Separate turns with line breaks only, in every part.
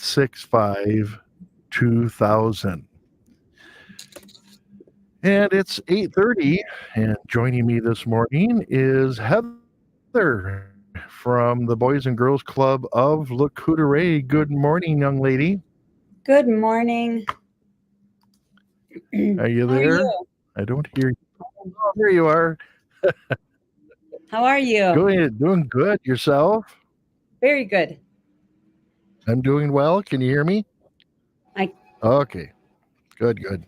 865-2000. And it's 8:30, and joining me this morning is Heather from the Boys and Girls Club of Le Coudray. Good morning, young lady.
Good morning.
Are you
How are
there?
you?
I don't hear you. Oh, there you are.
How are you?
Doing good. Yourself?
Very good.
I'm doing well. Can you hear me?
I
Okay. Good.
Can you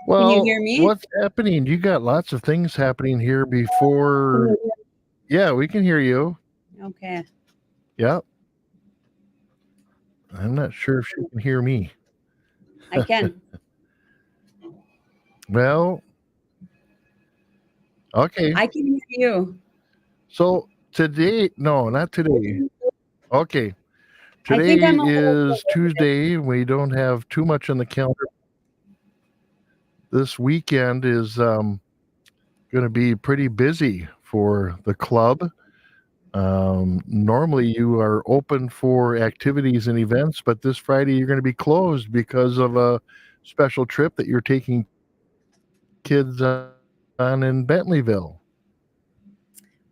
Well,
hear me?
what's happening? You got lots of things happening here before. Yeah, we can hear you.
Okay.
Yeah. I'm not sure if she can hear me.
I can.
Well, okay.
I can hear you.
So today, no, not today. Okay.
I
Today
think I'm a little
is Tuesday. We don't have too much on the calendar. This weekend is going to be pretty busy for the club. Normally, you are open for activities and events, but this Friday you're going to be closed because of a special trip that you're taking kids on in Bentleyville.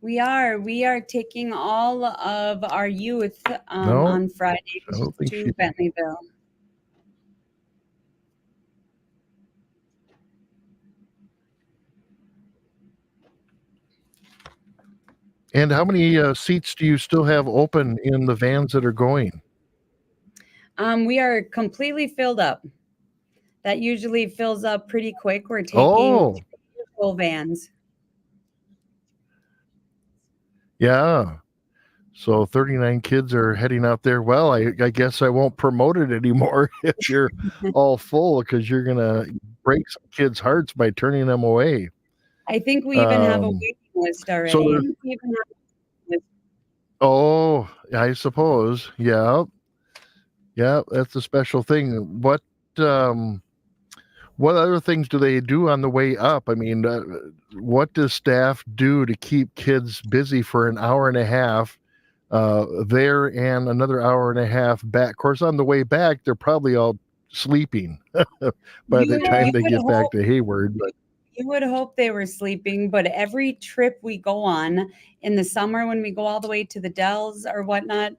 We are taking all of our youth
No,
on Friday
I don't think she.
to Bentleyville.
And how many seats do you still have open in the vans that are going?
We are completely filled up. That usually fills up pretty quick. We're taking
Oh,
full vans.
yeah. So 39 kids are heading out there. Well, I guess I won't promote it anymore if you're all full because you're going to break some kids' hearts by turning them away.
I think we even have a waiting list
So
already.
oh, I suppose. Yeah. Yeah, that's a special thing. What other things do they do on the way up? I mean, what does staff do to keep kids busy for an hour and a half there and another hour and a half back? Of course, on the way back, they're probably all sleeping by the time they get back to Hayward. But
you would hope they were sleeping, but every trip we go on in the summer when we go all the way to the Dells or whatnot,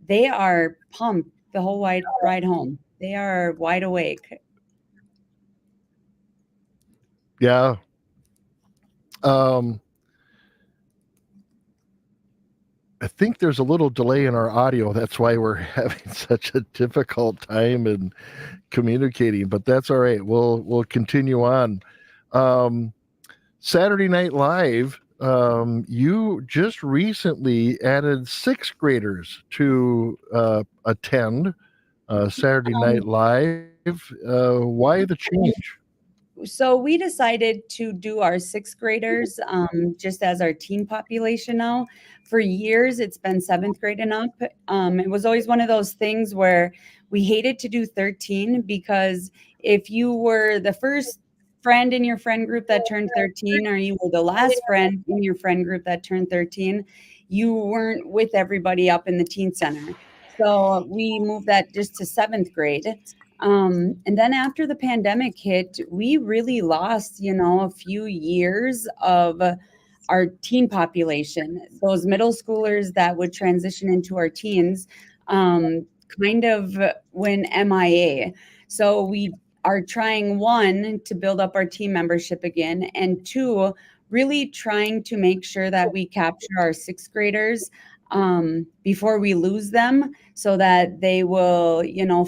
they are pumped the whole ride home. They are wide awake.
yeah. Um, I think there's a little delay in our audio. That's why we're having such a difficult time in communicating, but that's all right. We'll continue on. Saturday Night Live, you just recently added sixth graders to attend Saturday Night Live. Why the change?
So we decided to do our sixth graders just as our teen population now. For years, it's been seventh grade and up. It was always one of those things where we hated to do 13 because if you were the first friend in your friend group that turned 13 or you were the last friend in your friend group that turned 13, you weren't with everybody up in the teen center. So we moved that just to seventh grade. And then after the pandemic hit, we really lost, a few years of our teen population. Those middle schoolers that would transition into our teens kind of went MIA. So we are trying, one, to build up our team membership again, and two, really trying to make sure that we capture our sixth graders before we lose them so that they will,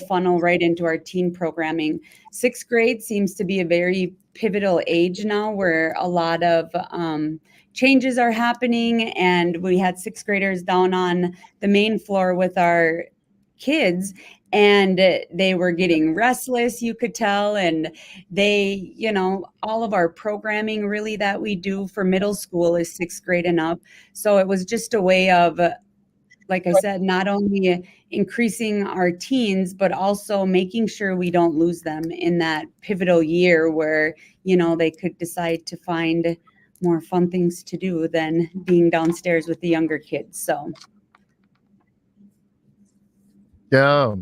funnel right into our teen programming. Sixth grade seems to be a very pivotal age now where a lot of changes are happening. And we had sixth graders down on the main floor with our kids and they were getting restless, you could tell. And they, all of our programming really that we do for middle school is sixth grade and up. So it was just a way of, like I said, not only increasing our teens, but also making sure we don't lose them in that pivotal year where, they could decide to find more fun things to do than being downstairs with the younger kids. So
Yeah.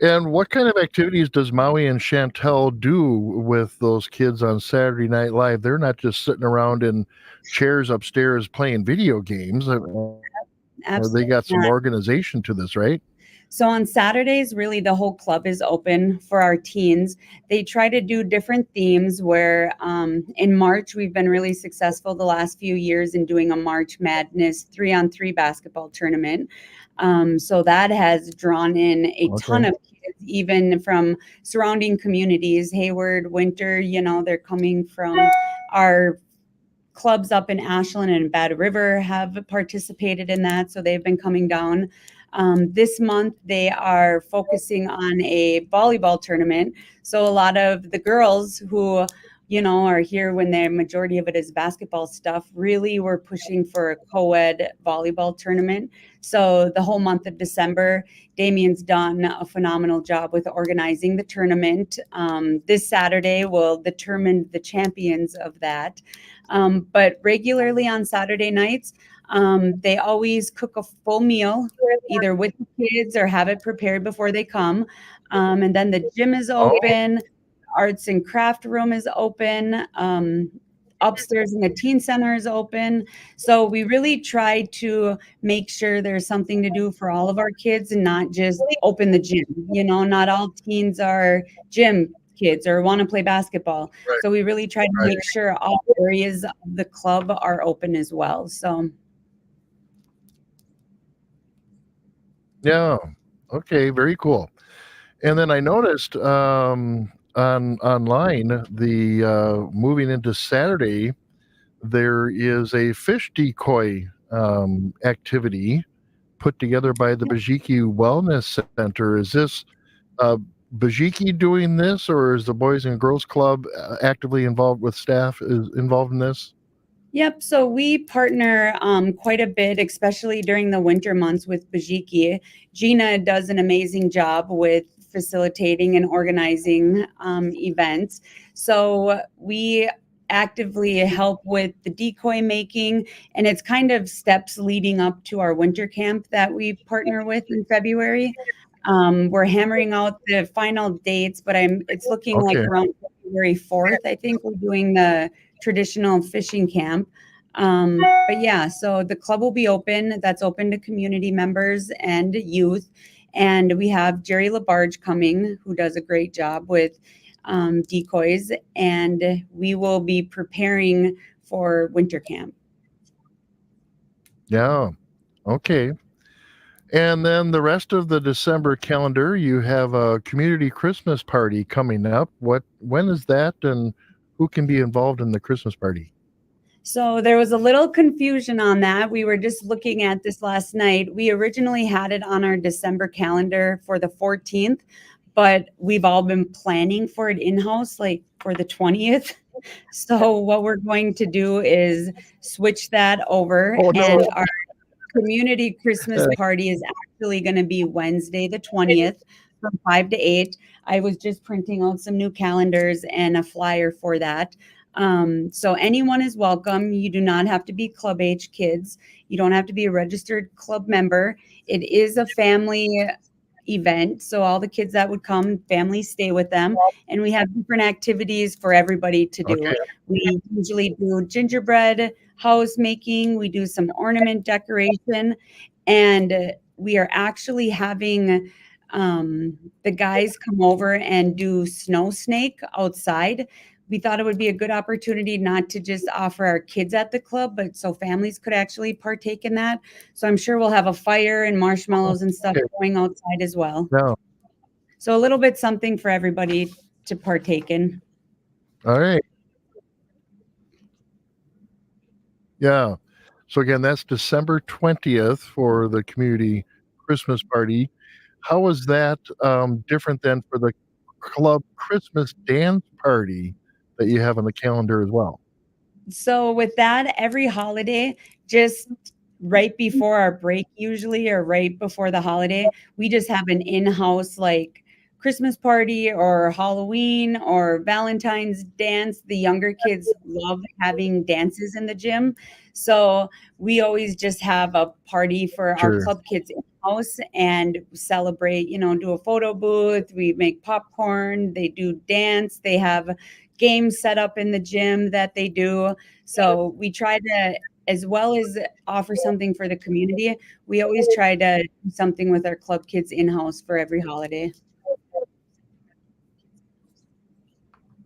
And what kind of activities does Maui and Chantel do with those kids on Saturday Night Live? They're not just sitting around in chairs upstairs playing video games. They
Absolutely
got some
not.
organization to this, right?
So on Saturdays, really the whole club is open for our teens. They try to do different themes where in March, we've been really successful the last few years in doing a March Madness 3-on-3 basketball tournament. So that has drawn in a ton
Okay.
of kids, even from surrounding communities, Hayward, Winter, they're coming from our clubs up in Ashland and Bad River have participated in that. So they've been coming down. This month, they are focusing on a volleyball tournament. So a lot of the girls who, are here when the majority of it is basketball stuff, really were pushing for a co-ed volleyball tournament. So the whole month of December, Damien's done a phenomenal job with organizing the tournament. This Saturday will determine the champions of that. But regularly on Saturday nights, they always cook a full meal, either with the kids or have it prepared before they come. And then the gym is
Oh,
open, arts and craft room is open. Upstairs in the teen center is open. So we really try to make sure there's something to do for all of our kids and not just open the gym. Not all teens are gym kids or want to play basketball.
right,
So we really try to
right.
make sure all areas of the club are open as well. So
Yeah. Okay. Very cool. And then I noticed on online the moving into Saturday, there is a fish decoy activity put together by the Bajiki Wellness Center. Is this uh, Bajiki doing this, or is the Boys and Girls Club actively involved with staff is involved in this?
Yep. So we partner quite a bit, especially during the winter months with Bajiki. Gina does an amazing job with facilitating and organizing events. So we actively help with the decoy making, and it's kind of steps leading up to our winter camp that we partner with in February. We're hammering out the final dates, but it's looking like
Okay.
around February 4th. I think we're doing the traditional fishing camp. But yeah, so the club will be open. That's open to community members and youth. And we have Jerry Labarge coming, who does a great job with decoys. And we will be preparing for winter camp.
Yeah. Okay. And then the rest of the December calendar, you have a community Christmas party coming up. When is that, and who can be involved in the Christmas party?
So there was a little confusion on that. We were just looking at this last night. We originally had it on our December calendar for the 14th, but we've all been planning for it in-house like for the 20th. So what we're going to do is switch that over,
Oh
and
no.
our community Christmas party is actually going to be Wednesday the 20th from 5 to 8. I was just printing out some new calendars and a flyer for that. So anyone is welcome. You do not have to be club age kids. You don't have to be a registered club member. It is a family event. So all the kids that would come, families stay with them. And we have different activities for everybody to do.
Okay.
We usually do gingerbread house making. We do some ornament decoration. And we are actually having the guys come over and do snow snake outside. We thought it would be a good opportunity not to just offer our kids at the club, but so families could actually partake in that. So I'm sure we'll have a fire and marshmallows and stuff
Okay.
going outside as well.
No.
So a little bit something for everybody to partake in.
All right. Yeah. So again, that's December 20th for the community Christmas party. How is that different than for the club Christmas dance party that you have on the calendar as well?
So with that, every holiday, just right before our break usually or right before the holiday, we just have an in-house like Christmas party or Halloween or Valentine's dance. The younger kids love having dances in the gym. So we always just have a party for our
Sure.
club kids house and celebrate, do a photo booth. We make popcorn, they do dance, they have games set up in the gym that they do. So we try to, as well as offer something for the community, we always try to do something with our club kids in-house for every holiday.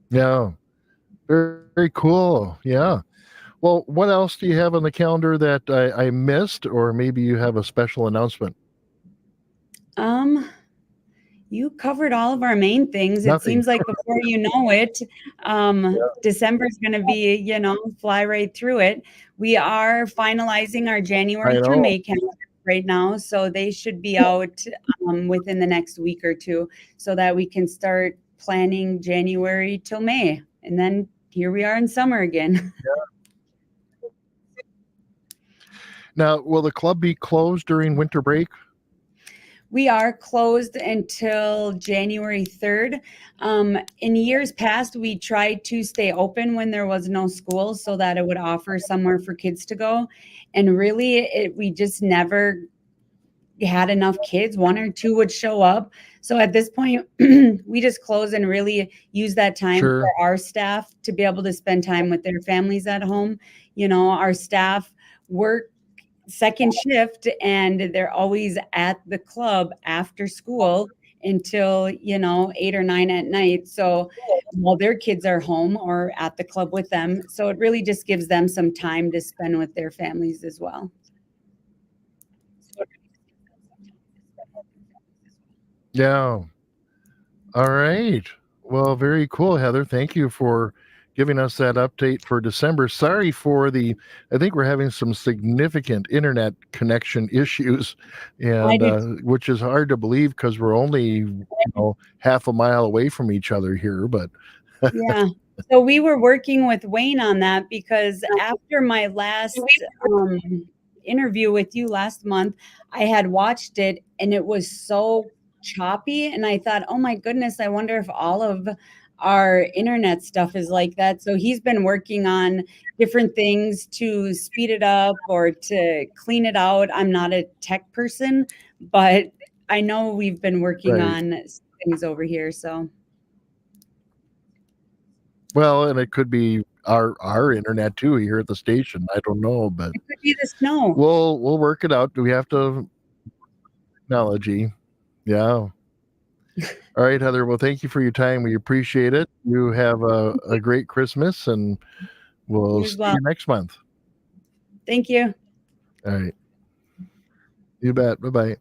Yeah. Very, very cool. Yeah. Well, what else do you have on the calendar that I missed, or maybe you have a special announcement?
You covered all of our main things. It
Nothing.
seems like before you know it, December is going to be, fly right through it. We are finalizing our
I
January through
know.
May calendar right now, so they should be out within the next week or two, so that we can start planning January till May, and then here we are in summer again.
Now, will the club be closed during winter break?
We are closed until January 3rd. In years past, we tried to stay open when there was no school so that it would offer somewhere for kids to go. And really, we just never had enough kids. One or two would show up. So at this point, we just close and really use that time
Sure.
for our staff to be able to spend time with their families at home. Our staff work second shift and they're always at the club after school until 8 or 9 at night, so while their kids are home or at the club with them, so it really just gives them some time to spend with their families as well.
Yeah. All right. Well, very cool, Heather. Thank you for giving us that update for December. Sorry for I think we're having some significant internet connection issues,
I
and
do.
which is hard to believe because we're only, half a mile away from each other here. But
Yeah. So we were working with Wayne on that because after my last interview with you last month, I had watched it and it was so choppy. And I thought, oh my goodness, I wonder if all of our internet stuff is like that. So he's been working on different things to speed it up or to clean it out. I'm not a tech person, but I know we've been working
right.
on things over here. So
Well, and it could be our internet too here at the station. I don't know, but
it could be the snow.
we'll work it out. Do we have to technology? Yeah. All right, Heather. Well, thank you for your time. We appreciate it. You have a great Christmas, and we'll
You as
see
well.
you next month.
Thank you.
All right. You bet. Bye bye.